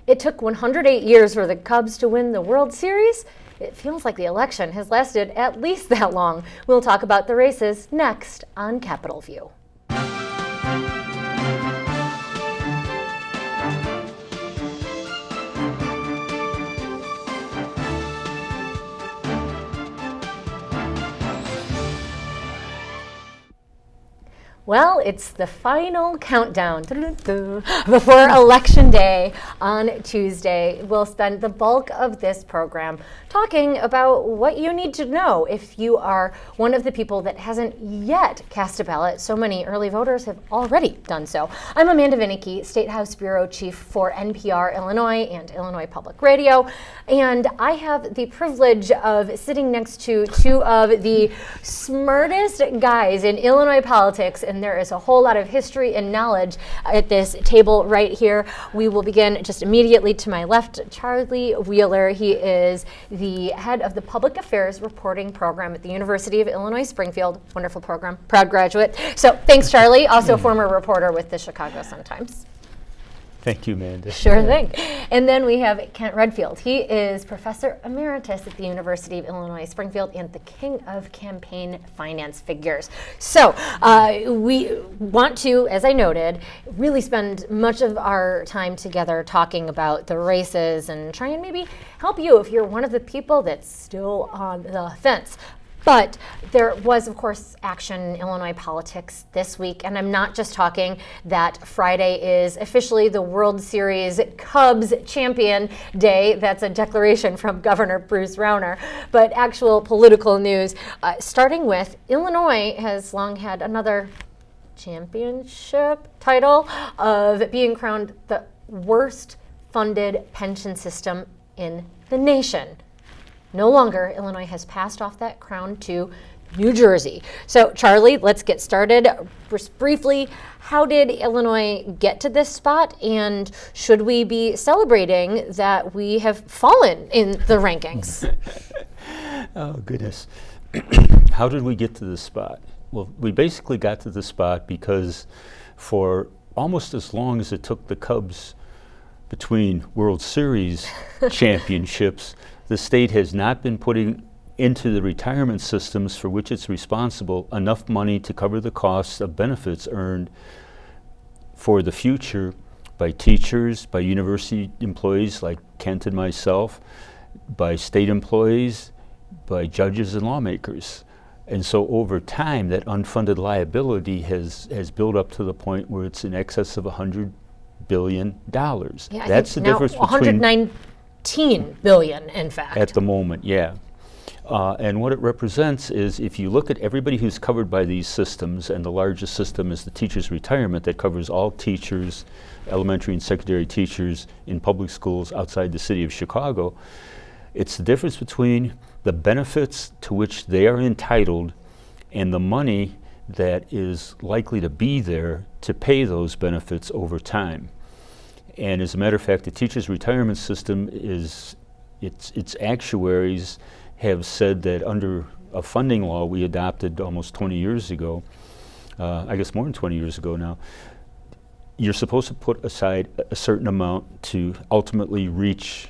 It took 108 years for the Cubs to win the World Series. It feels like the election has lasted at least that long. We'll talk about the races next on Capitol View. Well, it's the final countdown before Election Day on Tuesday. We'll spend the bulk of this program talking about what you need to know if you are one of the people that hasn't yet cast a ballot. So many early voters have already done so. I'm Amanda Vinicky, State House Bureau Chief for NPR Illinois and Illinois Public Radio, and I have the privilege of sitting next to two of the smartest guys in Illinois politics, and there is a whole lot of history and knowledge at this table right here. We will begin just immediately to my left, Charlie Wheeler. He is the head of the Public Affairs Reporting Program at the University of Illinois Springfield. Wonderful program, proud graduate. So thanks, Charlie, also former reporter with the Chicago Sun-Times. Thank you, Amanda. Sure thing. And then we have Kent Redfield. He is Professor Emeritus at the University of Illinois Springfield and the king of campaign finance figures. So we want to, as I noted, really spend much of our time together talking about the races and try and maybe help you if you're one of the people that's still on the fence. But there was, of course, action in Illinois politics this week, and I'm not just talking that Friday is officially the World Series Cubs Champion Day. That's a declaration from Governor Bruce Rauner, but actual political news, starting with Illinois has long had another championship title of being crowned the worst funded pension system in the nation. No longer, Illinois has passed off that crown to New Jersey. So, Charlie, let's get started. Just briefly, how did Illinois get to this spot, and should we be celebrating that we have fallen in the rankings? Oh, goodness. How did we get to this spot? Well, we basically got to the spot because for almost as long as it took the Cubs between World Series championships, the state has not been putting into the retirement systems for which it's responsible enough money to cover the costs of benefits earned for the future by teachers, by university employees like Kent and myself, by state employees, by judges and lawmakers. And so over time, that unfunded liability has built up to the point where it's in excess of $100 billion. Yeah, that's the difference between 119 billion, in fact. At the moment, yeah. And what it represents is if you look at everybody who's covered by these systems, and the largest system is the teachers' retirement that covers all teachers, elementary and secondary teachers in public schools outside the city of Chicago, it's the difference between the benefits to which they are entitled and the money that is likely to be there to pay those benefits over time. And as a matter of fact, the teachers' retirement system is, its actuaries have said that under a funding law we adopted almost 20 years ago, I guess more than 20 years ago now, you're supposed to put aside a certain amount to ultimately reach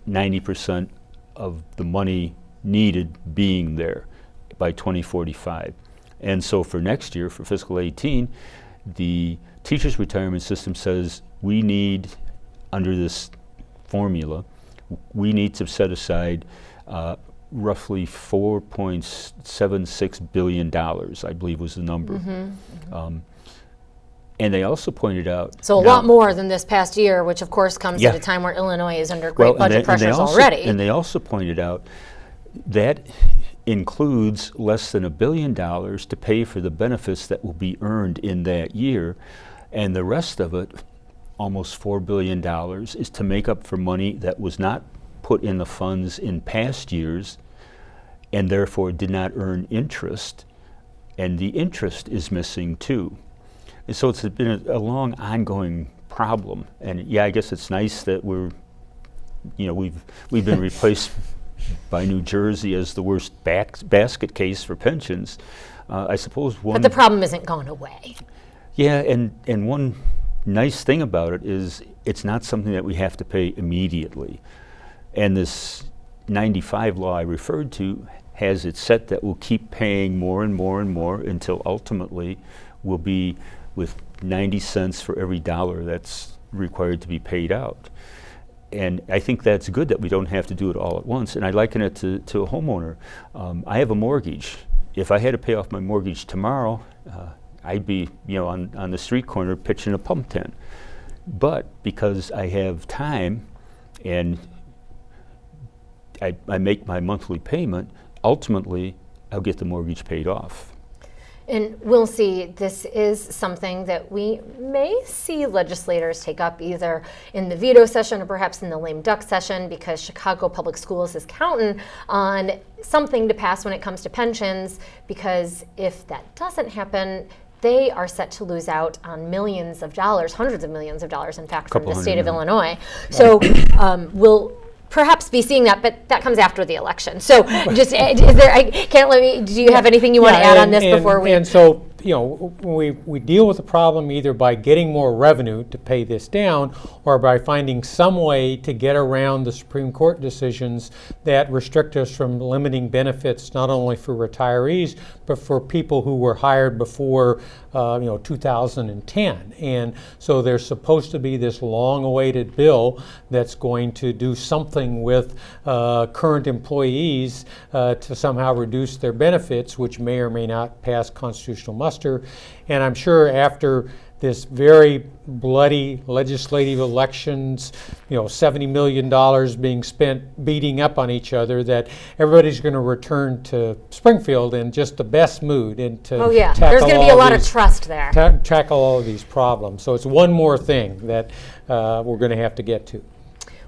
90% of the money needed being there by 2045. And so for next year, for fiscal 18, the teachers' retirement system says we need, under this formula, we need to set aside roughly $4.76 billion, I believe was the number. And they also pointed out... So a lot more than this past year, which of course comes at a time where Illinois is under great budget pressures already. And they also pointed out that includes less than $1 billion to pay for the benefits that will be earned in that year, and the rest of it, almost $4 billion, is to make up for money that was not put in the funds in past years and therefore did not earn interest, and the interest is missing too. And so it's been a long ongoing problem, and yeah, I guess it's nice that we've been replaced by New Jersey as the worst basket case for pensions. I suppose one... But the problem isn't going away. Yeah, and one nice thing about it is it's not something that we have to pay immediately. And this 95 law I referred to has it set that we'll keep paying more and more and more until ultimately we'll be with 90 cents for every dollar that's required to be paid out. And I think that's good that we don't have to do it all at once. And I liken it to a homeowner. I have a mortgage. If I had to pay off my mortgage tomorrow, I'd be, on the street corner pitching a pump tent. But because I have time and I make my monthly payment, ultimately I'll get the mortgage paid off. And we'll see, this is something that we may see legislators take up either in the veto session or perhaps in the lame duck session, because Chicago Public Schools is counting on something to pass when it comes to pensions, because if that doesn't happen, they are set to lose out on millions of dollars, hundreds of millions of dollars, in fact, from the state of Illinois. So we'll perhaps be seeing that, but that comes after the election. So just, do you have anything you want to add on this before we? And so, we deal with the problem either by getting more revenue to pay this down, or by finding some way to get around the Supreme Court decisions that restrict us from limiting benefits not only for retirees, but for people who were hired before 2010. And so there's supposed to be this long-awaited bill that's going to do something with current employees to somehow reduce their benefits, which may or may not pass constitutional muster. And I'm sure after this very bloody legislative elections, $70 million being spent beating up on each other, that everybody's going to return to Springfield in just the best mood and to there's going to be a lot of trust there. Tackle all of these problems. So it's one more thing that we're going to have to get to.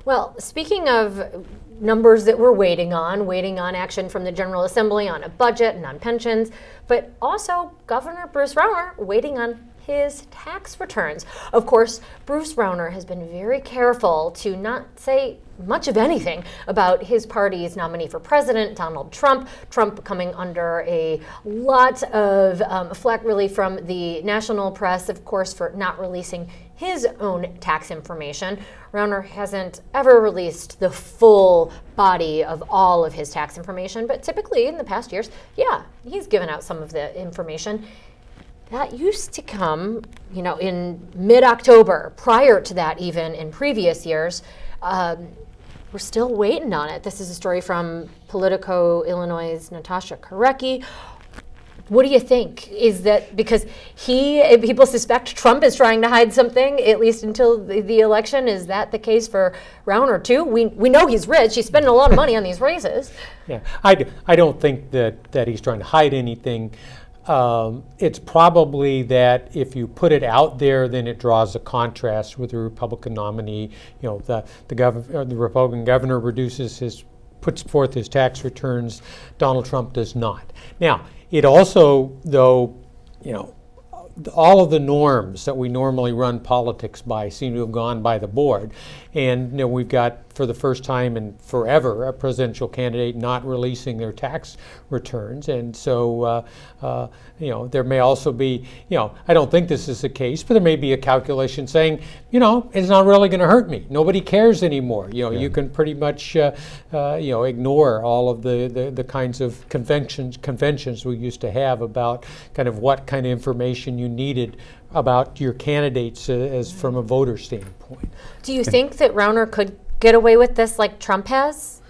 Well, speaking of numbers that we're waiting on action from the General Assembly on a budget and on pensions, but also Governor Bruce Rauner waiting on his tax returns. Of course, Bruce Rauner has been very careful to not say much of anything about his party's nominee for president, Donald Trump. Trump coming under a lot of flack really from the national press, of course, for not releasing his own tax information. Rauner hasn't ever released the full body of all of his tax information, but typically in the past years, he's given out some of the information. That used to come, in mid-October. Prior to that, even in previous years, we're still waiting on it. This is a story from Politico Illinois' Natasha Korecki. What do you think? Is that because people suspect Trump is trying to hide something, at least until the election? Is that the case for Rauner too? We know he's rich. He's spending a lot of money on these races. Yeah, I don't think that he's trying to hide anything. It's probably that if you put it out there, then it draws a contrast with the Republican nominee. The Republican governor puts forth his tax returns. Donald Trump does not. Now, it also, though, all of the norms that we normally run politics by seem to have gone by the board. And we've got, for the first time in forever, a presidential candidate not releasing their tax returns. And so, there may also be, I don't think this is the case, but there may be a calculation saying, it's not really going to hurt me. Nobody cares anymore. You can pretty much, ignore all of the kinds of conventions we used to have about kind of what kind of information you needed about your candidates as from a voter standpoint. Do you think that Rauner could get away with this like Trump has?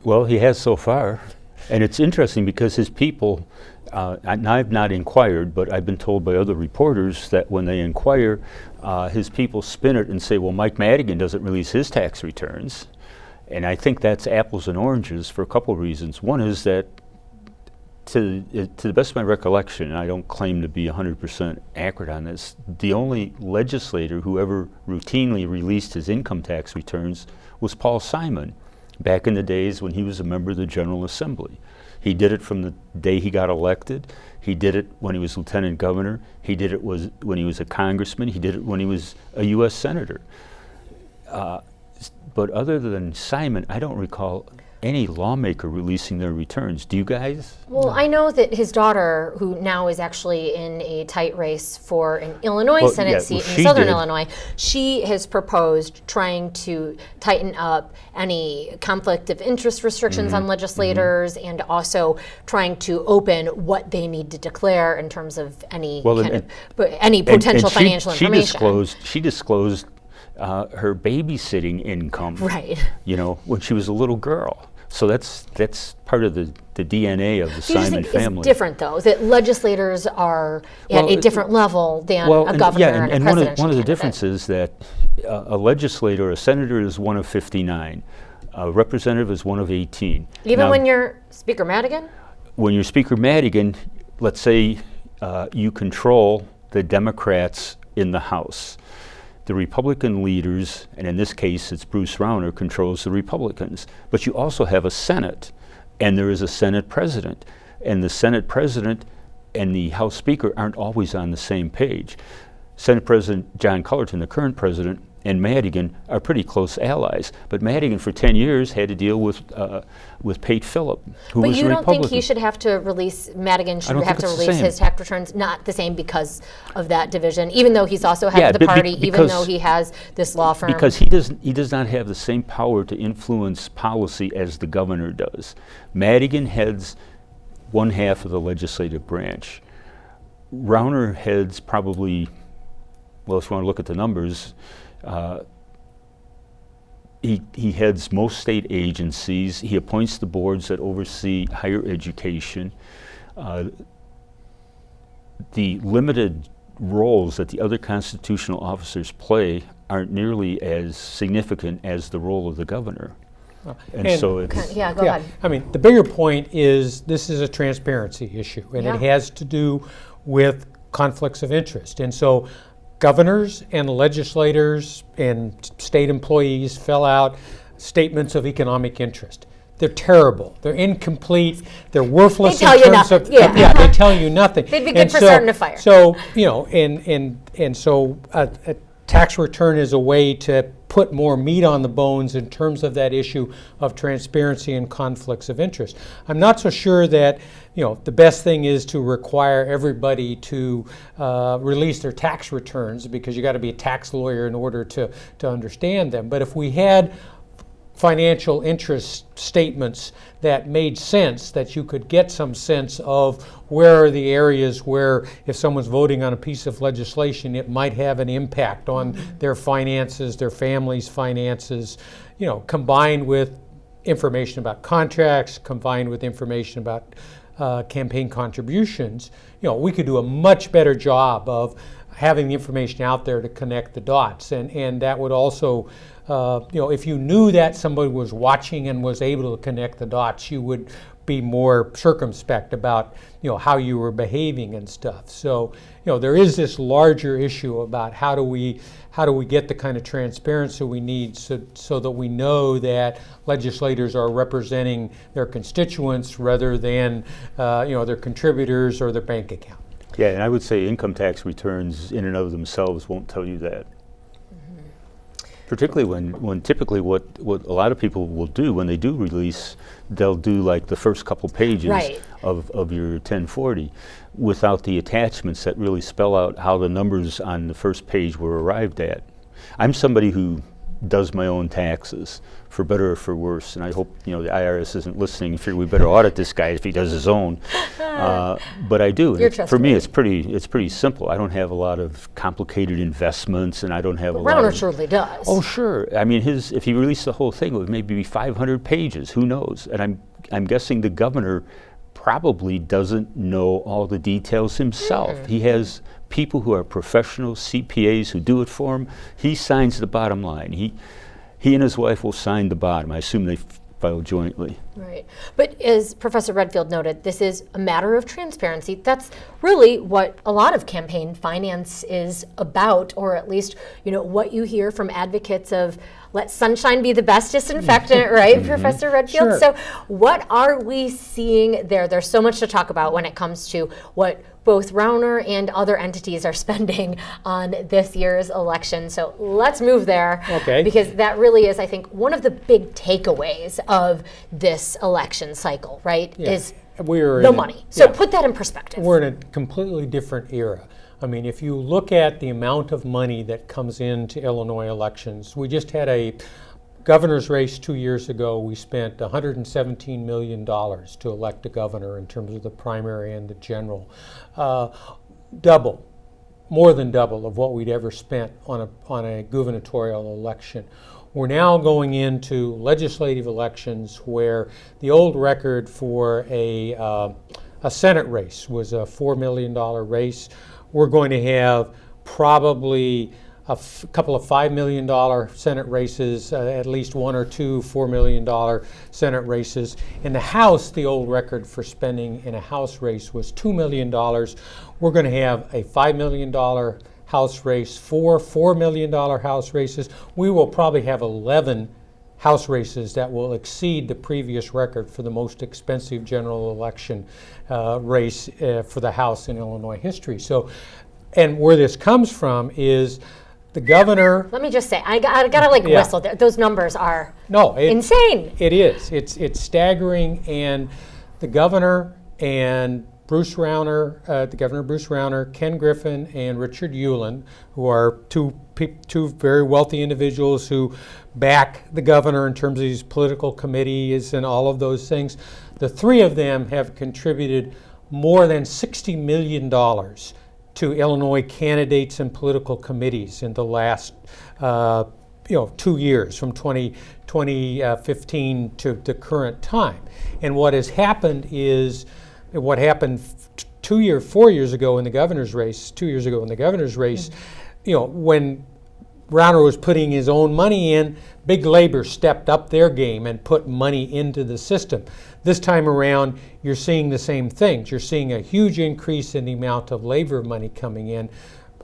Well, he has so far. And it's interesting because his people, and I've not inquired, but I've been told by other reporters that when they inquire, his people spin it and say, well, Mike Madigan doesn't release his tax returns. And I think that's apples and oranges for a couple of reasons. One is that to the best of my recollection, and I don't claim to be 100% accurate on this, the only legislator who ever routinely released his income tax returns was Paul Simon, back in the days when he was a member of the General Assembly. He did it from the day he got elected. He did it when he was lieutenant governor. He did it when he was a congressman. He did it when he was a U.S. senator. But other than Simon, I don't recall any lawmaker releasing their returns. Do you guys? Well, I know that his daughter, who now is actually in a tight race for an Illinois Well, Senate yeah, seat well, in she Southern did. Illinois, she has proposed trying to tighten up any conflict of interest restrictions Mm-hmm. on legislators and also trying to open what they need to declare in terms of any Well, any potential she- financial information. She disclosed her babysitting income. Right. You know, when she was a little girl. So that's part of the DNA of the Do you just Simon think family. it's different, though, that legislators are at Well, a different level than a and, governor yeah, and a and one presidential of the candidate? differences that a legislator, a senator is one of 59, a representative is one of 18. Even Now, when you're Speaker Madigan? when you're Speaker Madigan, let's say you control the Democrats in the House. The Republican leaders, and in this case it's Bruce Rauner, controls the Republicans. But you also have a Senate, and there is a Senate president. And the Senate president and the House Speaker aren't always on the same page. Senate President John Cullerton, the current president, and Madigan are pretty close allies. But Madigan, for 10 years, had to deal with Pate Phillip, who But was you a don't Republican. think he should have to release, Madigan should don't have think to it's the release same. his tax returns, not the same because of that division, even though he's also head Yeah, of the be- party, even because- though he has this law firm? Because he does not have the same power to influence policy as the governor does. Madigan heads one half of the legislative branch. Rauner heads probably, well, if you want to look at the numbers, he heads most state agencies. He appoints the boards that oversee higher education. The limited roles that the other constitutional officers play aren't nearly as significant as the role of the governor. And so it's, Yeah, go ahead. I mean, the bigger point is this is a transparency issue, and Yeah. it has to do with conflicts of interest. And so governors and legislators and state employees fill out statements of economic interest. They're terrible. They're incomplete. They're worthless They tell in you terms nothing. of Yeah. they tell you nothing. They'd be And good for starting a fire. So and so a tax return is a way to put more meat on the bones in terms of that issue of transparency and conflicts of interest. I'm not so sure that the best thing is to require everybody to release their tax returns, because you got to be a tax lawyer in order to understand them. But if we had financial interest statements that made sense, that you could get some sense of where are the areas where if someone's voting on a piece of legislation, it might have an impact on their finances, their family's finances, combined with information about contracts, combined with information about campaign contributions, we could do a much better job of having the information out there to connect the dots. And that would also, if you knew that somebody was watching and was able to connect the dots, you would be more circumspect about, how you were behaving and stuff. So, there is this larger issue about how do we get the kind of transparency we need so that we know that legislators are representing their constituents rather than, their contributors or their bank account. yeah, and I would say income tax returns in and of themselves won't tell you that. Particularly when typically what a lot of people will do when they do release, they'll do like the first couple pages Right. of your 1040 without the attachments that really spell out how the numbers on the first page were arrived at. I'm somebody who does my own taxes, for better or for worse, and I hope the IRS isn't listening and figure we better audit this guy if he does his own. But I do. You're For me, trustworthy. it's pretty simple. I don't have a lot of complicated investments, and I don't have a lot Rauner of. surely does. Oh, sure. I mean, if he released the whole thing, it would maybe be 500 pages. Who knows? And I'm guessing the governor probably doesn't know all the details himself. He has people who are professional CPAs who do it for him. He signs the bottom line. He and his wife will sign the bottom. I assume they file jointly. Right. But as Professor Redfield noted, this is a matter of transparency. That's really what a lot of campaign finance is about, or at least, what you hear from advocates of let sunshine be the best disinfectant, right, Professor Redfield? Sure. So what are we seeing there? There's so much to talk about when it comes to what both Rauner and other entities are spending on this year's election. So let's move there. Okay. Because that really is, I think, one of the big takeaways of this election cycle, right? Yeah. Is We're the in money. So put that in perspective. We're in a completely different era. I mean, if you look at the amount of money that comes into Illinois elections, we just had a governor's race 2 years ago. We spent $117 million to elect a governor in terms of the primary and the general. More than double of what we'd ever spent on a gubernatorial election. We're now going into legislative elections where the old record for a Senate race was a $4 million race. We're going to have probably a couple of $5 million Senate races, at least one or two $4 million Senate races. In the House, the old record for spending in a House race was $2 million. We're going to have a $5 million House race, four $4 million House races. We will probably have 11 House races that will exceed the previous record for the most expensive general election race for the House in Illinois history. So, and where this comes from is the governor. Let me just say, I gotta whistle. Those numbers are insane. It is. It's staggering, and the governor and Bruce Rauner, Governor Bruce Rauner, Ken Griffin, and Richard Uihlein, who are two very wealthy individuals who back the governor in terms of these political committees and all of those things. The three of them have contributed more than $60 million to Illinois candidates and political committees in the last 2 years, from 2015 to the current time. And what has happened is what happened 4 years ago in the governor's race. 2 years ago in the governor's race, when Rauner was putting his own money in, big labor stepped up their game and put money into the system. This time around, you're seeing the same things. You're seeing a huge increase in the amount of labor money coming in,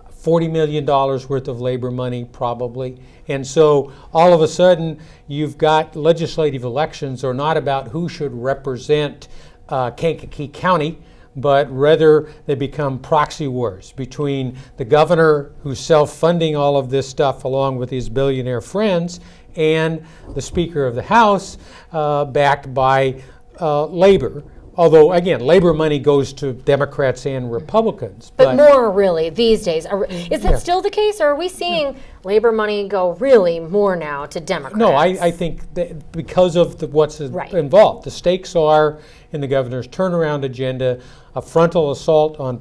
$40 million worth of labor money probably. And so all of a sudden, you've got legislative elections are not about who should represent Kankakee County, but rather they become proxy wars between the governor, who's self-funding all of this stuff along with his billionaire friends, and the Speaker of the House, backed by labor. Although, again, labor money goes to Democrats and Republicans. But more really these days. Is that still the case, or are we seeing labor money go really more now to Democrats? No, I think that because of what's involved. The stakes are, in the governor's turnaround agenda, a frontal assault on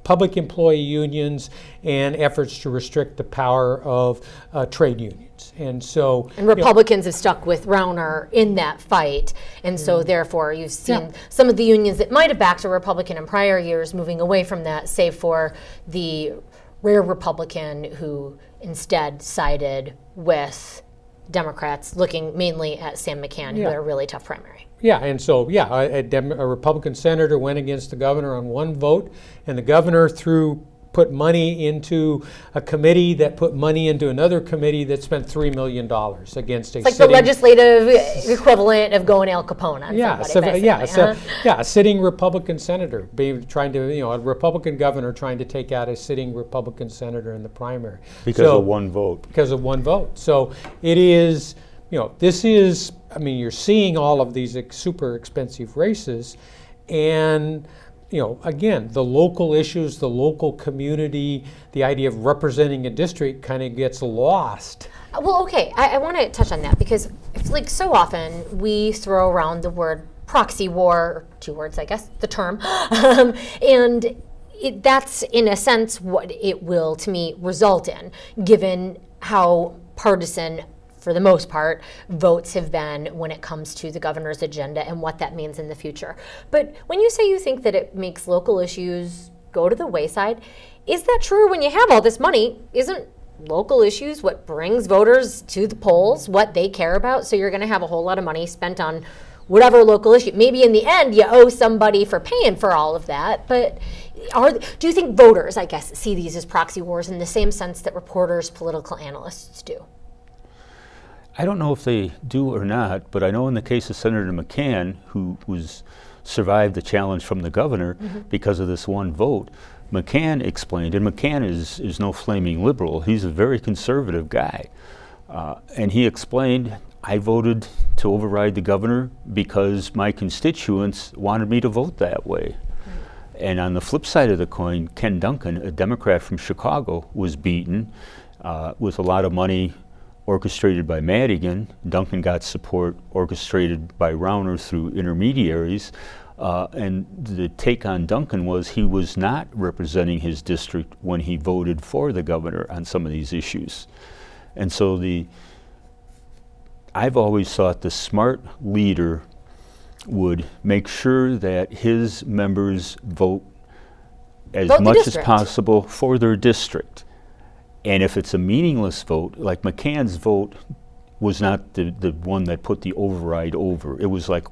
public employee unions and efforts to restrict the power of trade unions. And Republicans have stuck with Rauner in that fight, and so therefore you've seen some of the unions that might have backed a Republican in prior years moving away from that, save for the rare Republican who instead sided with Democrats, looking mainly at Sam McCann, who had a really tough primary. Yeah, and so, a Republican senator went against the governor on one vote, and the governor put money into a committee that put money into another committee that spent $3 million against it's like the legislative equivalent of going Al Capone on somebody, a sitting Republican senator a Republican governor trying to take out a sitting Republican senator in the primary. Because of one vote. Because of one vote. So it is, you're seeing all of these super expensive races, and again, the local issues, the local community, the idea of representing a district kind of gets lost. Well, okay, I want to touch on that because it's like so often we throw around the word proxy war, 2 words, I guess, the term, and that's in a sense what it will, to me, result in, given how partisan, for the most part, votes have been when it comes to the governor's agenda and what that means in the future. But when you say you think that it makes local issues go to the wayside, is that true? When you have all this money, isn't local issues what brings voters to the polls, what they care about? So you're going to have a whole lot of money spent on whatever local issue. Maybe in the end you owe somebody for paying for all of that, but do you think voters, I guess, see these as proxy wars in the same sense that reporters, political analysts do? I don't know if they do or not, but I know in the case of Senator McCann, who survived the challenge from the governor because of this one vote, McCann explained, and McCann is no flaming liberal, he's a very conservative guy, and he explained, I voted to override the governor because my constituents wanted me to vote that way. And on the flip side of the coin, Ken Duncan, a Democrat from Chicago, was beaten with a lot of money orchestrated by Madigan. Duncan got support orchestrated by Rauner through intermediaries. And the take on Duncan was he was not representing his district when he voted for the governor on some of these issues. And so I've always thought the smart leader would make sure that his members vote as much as possible for their district. And if it's a meaningless vote, like McCann's vote was not the one that put the override over. It was like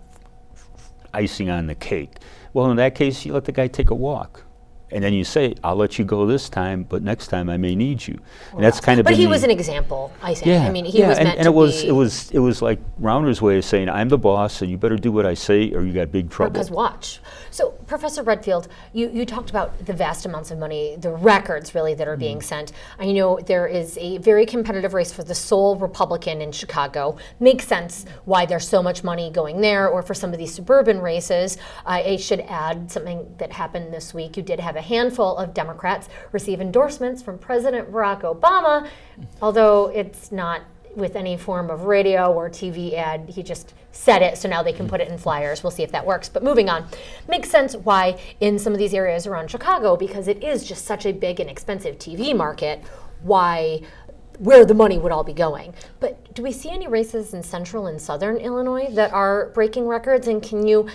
icing on the cake. Well, in that case, you let the guy take a walk. And then you say, I'll let you go this time, but next time I may need you. And that's kind of. But he was an example, I think. Yeah, I mean, he was meant and to it was like Rauner's way of saying, I'm the boss, and you better do what I say, or you got big trouble. Because watch. So, Professor Redfield, you talked about the vast amounts of money, the records really that are being sent. I know there is a very competitive race for the sole Republican in Chicago. Makes sense why there's so much money going there, or for some of these suburban races. I should add something that happened this week. You did have a handful of Democrats receive endorsements from President Barack Obama, although it's not with any form of radio or TV ad. He just said it, so now they can put it in flyers. We'll see if that works. But moving on, makes sense why in some of these areas around Chicago, because it is just such a big and expensive TV market, where the money would all be going. But do we see any races in central and southern Illinois that are breaking records? And can you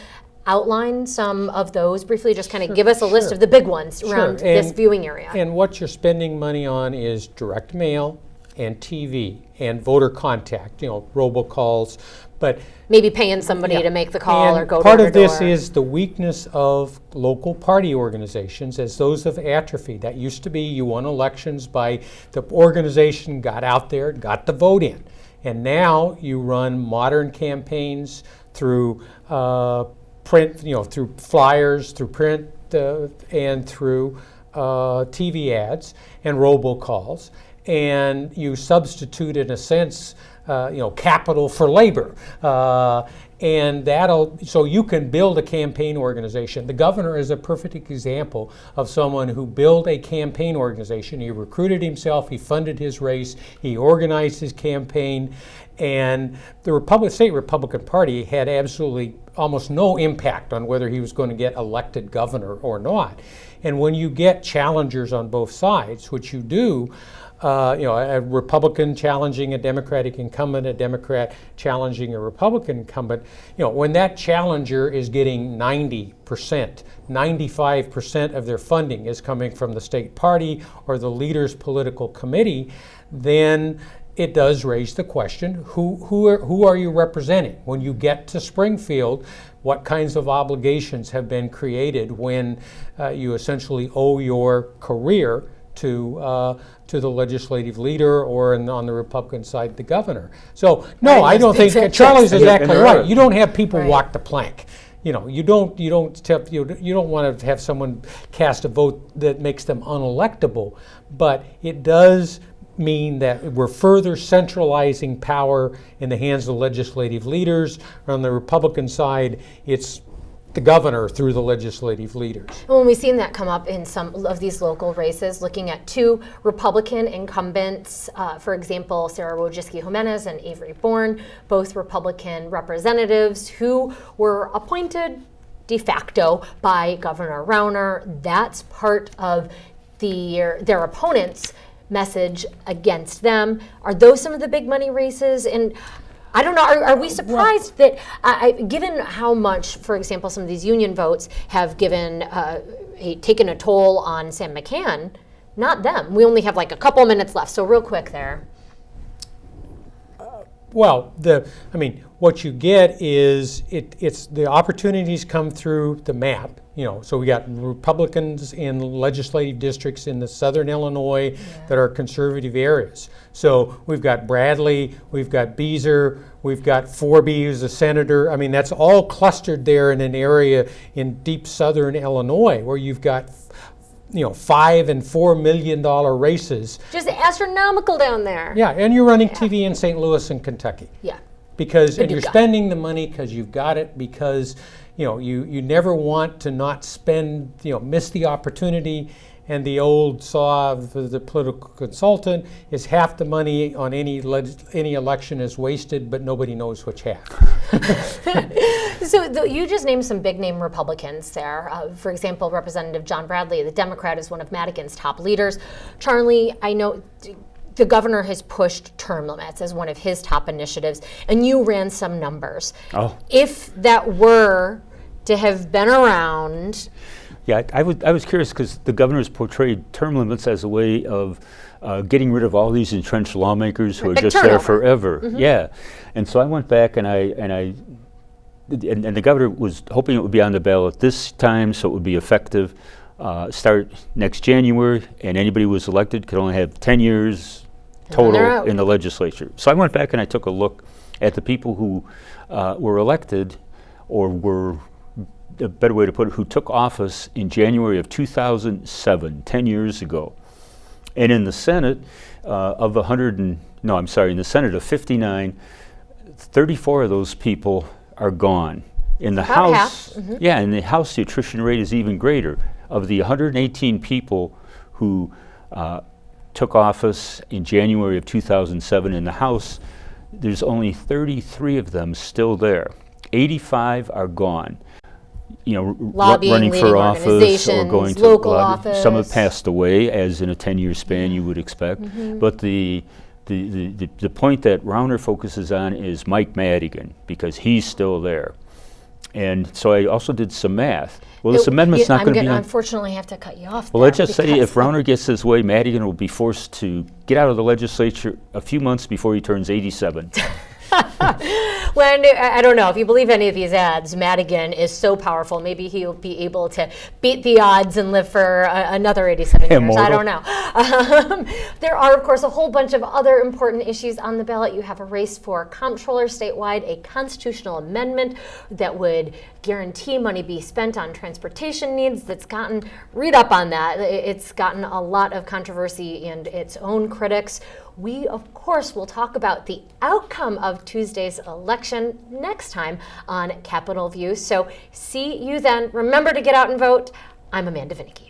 outline some of those briefly? Just kind of give us a list of the big ones around this viewing area. And what you're spending money on is direct mail and TV and voter contact, robocalls, but maybe paying somebody to make the call or go part door to of this door. is the weakness of local party organizations, as those have atrophied. That used to be you won elections by the organization got out there, got the vote in. And now you run modern campaigns through print, through flyers, through print, and through TV ads and robocalls. And you substitute, in a sense, capital for labor. And so you can build a campaign organization. The governor is a perfect example of someone who built a campaign organization. He recruited himself, he funded his race, he organized his campaign, and the state Republican Party had absolutely almost no impact on whether he was going to get elected governor or not. And when you get challengers on both sides, which you do, a Republican challenging a Democratic incumbent, a Democrat challenging a Republican incumbent, when that challenger is getting 90%, 95% of their funding is coming from the state party or the leader's political committee, then it does raise the question, who are you representing? When you get to Springfield, what kinds of obligations have been created when you essentially owe your career to the legislative leader, or on the Republican side, the governor? So no, I don't think Charlie's exactly right. You don't have people walk the plank. You don't want to have someone cast a vote that makes them unelectable, but it does mean that we're further centralizing power in the hands of legislative leaders. On the Republican side, it's the governor through the legislative leaders. Well, we've seen that come up in some of these local races, looking at two Republican incumbents, for example, Sarah Wojcicki-Jimenez and Avery Bourne, both Republican representatives who were appointed de facto by Governor Rauner. That's part of their opponents' message against them. Are those some of the big money races? And I don't know, are we surprised that, given how much, for example, some of these union votes have taken a toll on Sam McCann, not them. We only have like a couple minutes left, so real quick there. Well, what you get is it's the opportunities come through the map. So we got Republicans in legislative districts in the southern Illinois that are conservative areas. So we've got Bradley, we've got Beezer, we've got Forby, who's a senator. That's all clustered there in an area in deep southern Illinois where you've got $5 and $4 million races. Just astronomical down there. Yeah, and you're running TV in St. Louis and Kentucky. Yeah. And you're spending the money because you've got it, because you never want to not spend, miss the opportunity. And the old saw of the political consultant is half the money on any election is wasted, but nobody knows which half. So you just named some big name Republicans there. For example, Representative John Bradley, the Democrat, is one of Madigan's top leaders. Charlie, I know the governor has pushed term limits as one of his top initiatives, and you ran some numbers. Oh. If that were to have been around... Yeah, I was curious because the governor's portrayed term limits as a way of getting rid of all these entrenched lawmakers who are just there forever. Mm-hmm. Yeah, and so I went back and the governor was hoping it would be on the ballot this time, so it would be effective start next January, and anybody who was elected could only have 10 years total in the legislature. So I went back and I took a look at the people who were elected, or were, a better way to put it, who took office in January of 2007, 10 years ago. And in the Senate in the Senate of 59, 34 of those people are gone. In the House, in the House, the attrition rate is even greater. Of the 118 people who took office in January of 2007 in the House, there's only 33 of them still there. 85 are gone. Lobbying, running for office or going to local office. Some have passed away, as in a 10-year span you would expect. Mm-hmm. But the point that Rauner focuses on is Mike Madigan, because he's still there. And so I also did some math. Well, this amendment's not going to be on. Unfortunately, have to cut you off. Well, let's just say if Rauner gets his way, Madigan will be forced to get out of the legislature a few months before he turns 87. When I don't know if you believe any of these ads, Madigan is so powerful. Maybe he'll be able to beat the odds and live for another 87 years. I don't know. There are, of course, a whole bunch of other important issues on the ballot. You have a race for comptroller statewide, a constitutional amendment that would guarantee money be spent on transportation needs. Read up on that. It's gotten a lot of controversy and its own critics. We, of course, will talk about the outcome of Tuesday's election next time on Capitol View. So see you then. Remember to get out and vote. I'm Amanda Vinicky.